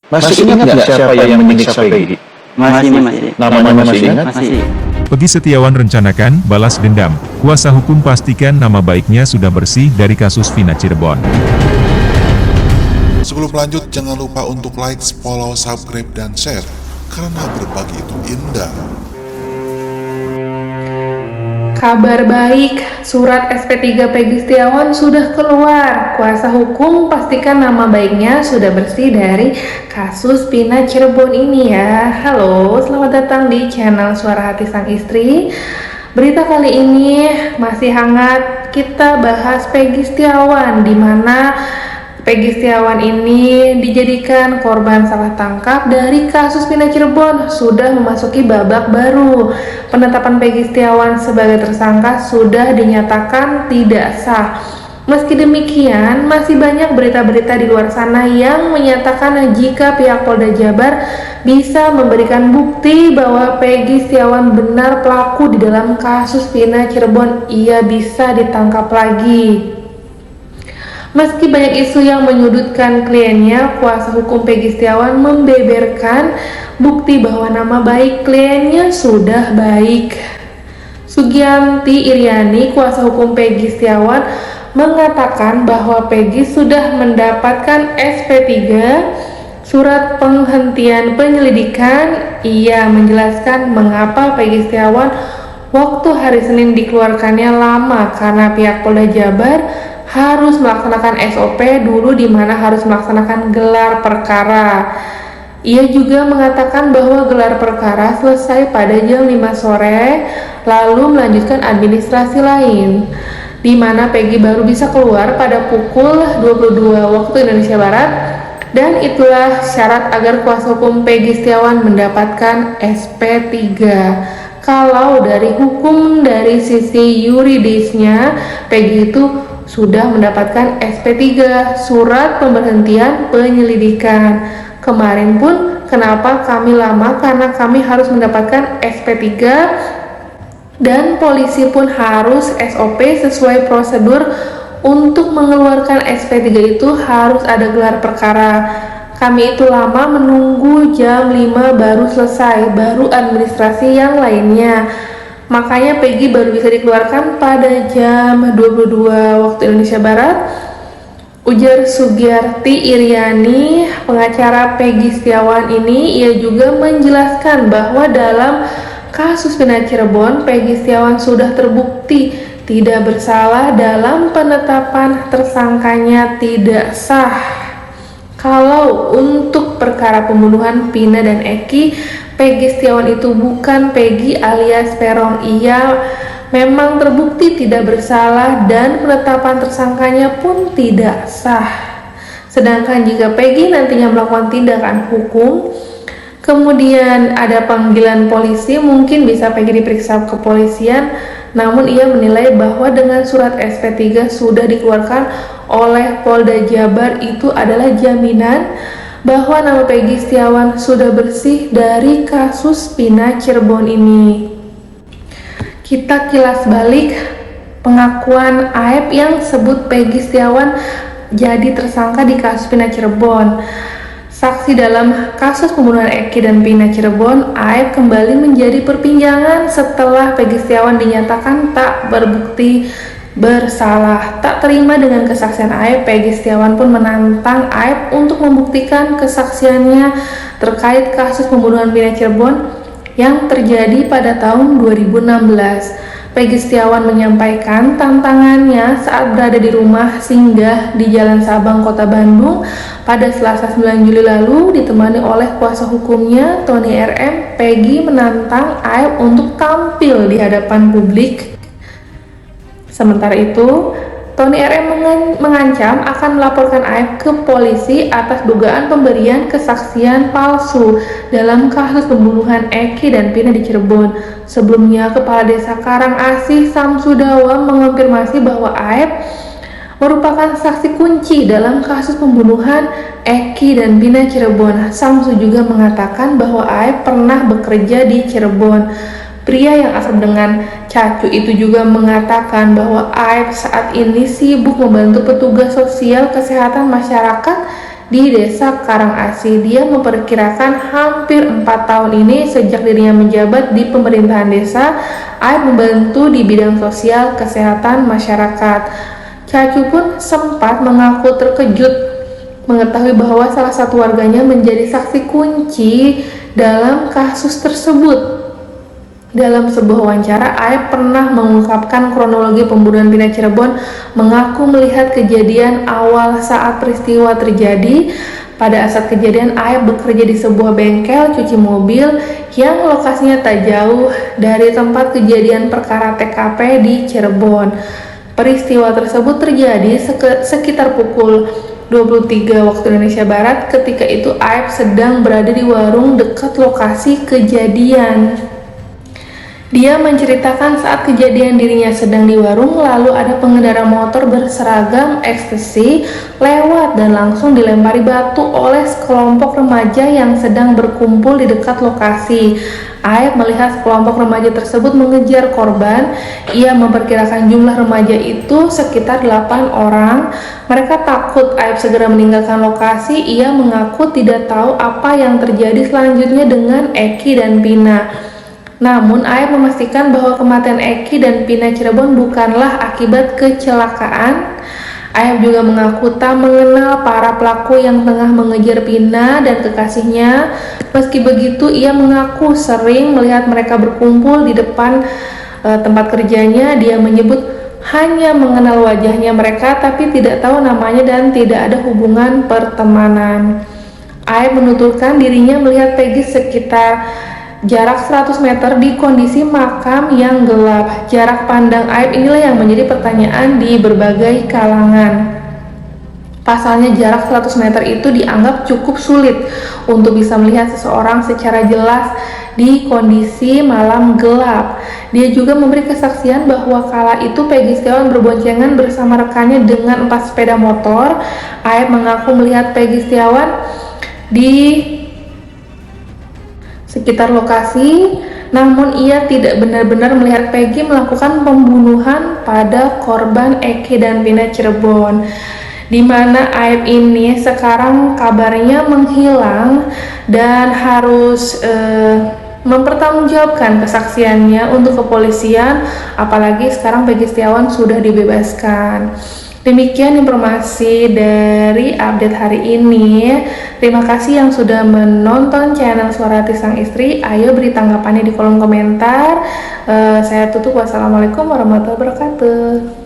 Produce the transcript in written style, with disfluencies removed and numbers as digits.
Masih ingat nggak siapa yang menyiksa Peggy? Masih. Namanya masih ingat? Masih. Peggy Setiawan rencanakan balas dendam. Kuasa hukum pastikan nama baiknya sudah bersih dari kasus Vina Cirebon. Sebelum lanjut, jangan lupa untuk like, follow, subscribe, dan share. Karena berbagi itu indah. Kabar baik, surat SP3 Peggy Setiawan sudah keluar. Kuasa hukum pastikan nama baiknya sudah bersih dari kasus Vina Cirebon ini ya. Halo, selamat datang di channel Suara Hati Sang Istri. Berita kali ini masih hangat, kita bahas Peggy Setiawan, di mana Peggy Setiawan ini dijadikan korban salah tangkap dari kasus Vina Cirebon, sudah memasuki babak baru. Penetapan Peggy Setiawan sebagai tersangka sudah dinyatakan tidak sah. Meski demikian, masih banyak berita-berita di luar sana yang menyatakan jika pihak Polda Jabar bisa memberikan bukti bahwa Peggy Setiawan benar pelaku di dalam kasus Vina Cirebon, ia bisa ditangkap lagi. Meski banyak isu yang menyudutkan kliennya, kuasa hukum Peggy Setiawan membeberkan bukti bahwa nama baik kliennya sudah baik. Sugianti Iriani, kuasa hukum Peggy Setiawan, mengatakan bahwa Peggy sudah mendapatkan SP3, surat penghentian penyelidikan. Ia menjelaskan mengapa Peggy Setiawan waktu hari Senin dikeluarkannya lama karena pihak Polda Jabar harus melaksanakan SOP dulu, di mana harus melaksanakan gelar perkara. Ia juga mengatakan bahwa gelar perkara selesai pada jam 5 sore, lalu melanjutkan administrasi lain, di mana Peggy baru bisa keluar pada pukul 22 waktu Indonesia Barat, dan itulah syarat agar kuasa hukum Peggy Setiawan mendapatkan SP3. Kalau dari hukum, dari sisi yuridisnya, Peggy itu sudah mendapatkan SP3, surat pemberhentian penyelidikan. Kemarin pun kenapa kami lama, karena kami harus mendapatkan SP3 dan polisi pun harus SOP sesuai prosedur. Untuk mengeluarkan SP3 itu harus ada gelar perkara. Kami itu lama menunggu jam 5 baru selesai, baru administrasi yang lainnya. Makanya Peggy baru bisa dikeluarkan pada jam 22 waktu Indonesia Barat, ujar Sugiarti Iriani, pengacara Peggy Setiawan ini. Ia juga menjelaskan bahwa dalam kasus Vina Cirebon, Peggy Setiawan sudah terbukti tidak bersalah dalam penetapan tersangkanya tidak sah. Kalau untuk perkara pembunuhan Vina dan Eki, Peggy Setiawan itu bukan Peggy alias Peron. Ia memang terbukti tidak bersalah dan penetapan tersangkanya pun tidak sah. Sedangkan jika Peggy nantinya melakukan tindakan hukum, kemudian ada panggilan polisi, mungkin bisa Peggy diperiksa ke kepolisian. Namun ia menilai bahwa dengan surat SP3 sudah dikeluarkan oleh Polda Jabar, itu adalah jaminan bahwa nama Peggy Setiawan sudah bersih dari kasus Vina Cirebon ini. Kita kilas balik pengakuan Aep yang sebut Peggy Setiawan jadi tersangka di kasus Vina Cirebon. Saksi dalam kasus pembunuhan Eki dan Vina Cirebon, Aep kembali menjadi perbincangan setelah Peggy Setiawan dinyatakan tak berbukti bersalah. Tak terima dengan kesaksian Aep, Peggy Setiawan pun menantang Aep untuk membuktikan kesaksiannya terkait kasus pembunuhan Vina Cirebon yang terjadi pada tahun 2016. Peggy Setiawan menyampaikan tantangannya saat berada di rumah singgah di Jalan Sabang, Kota Bandung pada Selasa 9 Juli lalu, ditemani oleh kuasa hukumnya Tony RM. Peggy menantang Aep untuk tampil di hadapan publik. Sementara itu, Tony RM mengancam akan melaporkan Aep ke polisi atas dugaan pemberian kesaksian palsu dalam kasus pembunuhan Eki dan Vina di Cirebon. Sebelumnya, Kepala Desa Karangasih Samsudawa mengonfirmasi bahwa Aep merupakan saksi kunci dalam kasus pembunuhan Eki dan Vina Cirebon. Samsu juga mengatakan bahwa Aep pernah bekerja di Cirebon. Pria yang akrab dengan Cacu itu juga mengatakan bahwa Aep saat ini sibuk membantu petugas sosial kesehatan masyarakat di Desa Karangasi. Dia memperkirakan hampir 4 tahun ini sejak dirinya menjabat di pemerintahan desa, Aib membantu di bidang sosial kesehatan masyarakat. Cacu pun sempat mengaku terkejut mengetahui bahwa salah satu warganya menjadi saksi kunci dalam kasus tersebut. Dalam sebuah wawancara, Aib pernah mengungkapkan kronologi pembunuhan Pina Cirebon, mengaku melihat kejadian awal saat peristiwa terjadi. Pada saat kejadian, Aib bekerja di sebuah bengkel cuci mobil yang lokasinya tak jauh dari tempat kejadian perkara TKP di Cirebon. Peristiwa tersebut terjadi sekitar pukul 23 waktu Indonesia Barat. Ketika itu Aib sedang berada di warung dekat lokasi kejadian. Dia menceritakan saat kejadian dirinya sedang di warung, lalu ada pengendara motor berseragam ekstasi lewat dan langsung dilempari batu oleh sekelompok remaja yang sedang berkumpul di dekat lokasi. Aib melihat sekelompok remaja tersebut mengejar korban. Ia memperkirakan jumlah remaja itu sekitar 8 orang. Mereka takut Aib segera meninggalkan lokasi. Ia mengaku tidak tahu apa yang terjadi selanjutnya dengan Eki dan Pina. Namun Aib memastikan bahwa kematian Eki dan Pina Cirebon bukanlah akibat kecelakaan. Aib juga mengaku tak mengenal para pelaku yang tengah mengejar Pina dan kekasihnya. Meski begitu, ia mengaku sering melihat mereka berkumpul di depan tempat kerjanya. Dia menyebut hanya mengenal wajahnya mereka tapi tidak tahu namanya dan tidak ada hubungan pertemanan. Aib menuturkan dirinya melihat Peggy sekitar jarak 100 meter di kondisi makam yang gelap. Jarak pandang Aib inilah yang menjadi pertanyaan di berbagai kalangan. Pasalnya jarak 100 meter itu dianggap cukup sulit untuk bisa melihat seseorang secara jelas di kondisi malam gelap. Dia juga memberi kesaksian bahwa kala itu Peggy Setiawan berboncengan bersama rekannya dengan 4 sepeda motor. Aib mengaku melihat Peggy Setiawan di sekitar lokasi, namun ia tidak benar-benar melihat Peggy melakukan pembunuhan pada korban Eki dan Pina Cirebon, di mana Aib ini sekarang kabarnya menghilang dan harus mempertanggungjawabkan kesaksiannya untuk kepolisian, apalagi sekarang Peggy Setiawan sudah dibebaskan. Demikian informasi dari update hari ini. Terima kasih yang sudah menonton channel Suara Hati Sang Istri. Ayo beri tanggapannya di kolom komentar. Saya tutup. Wassalamualaikum warahmatullahi wabarakatuh.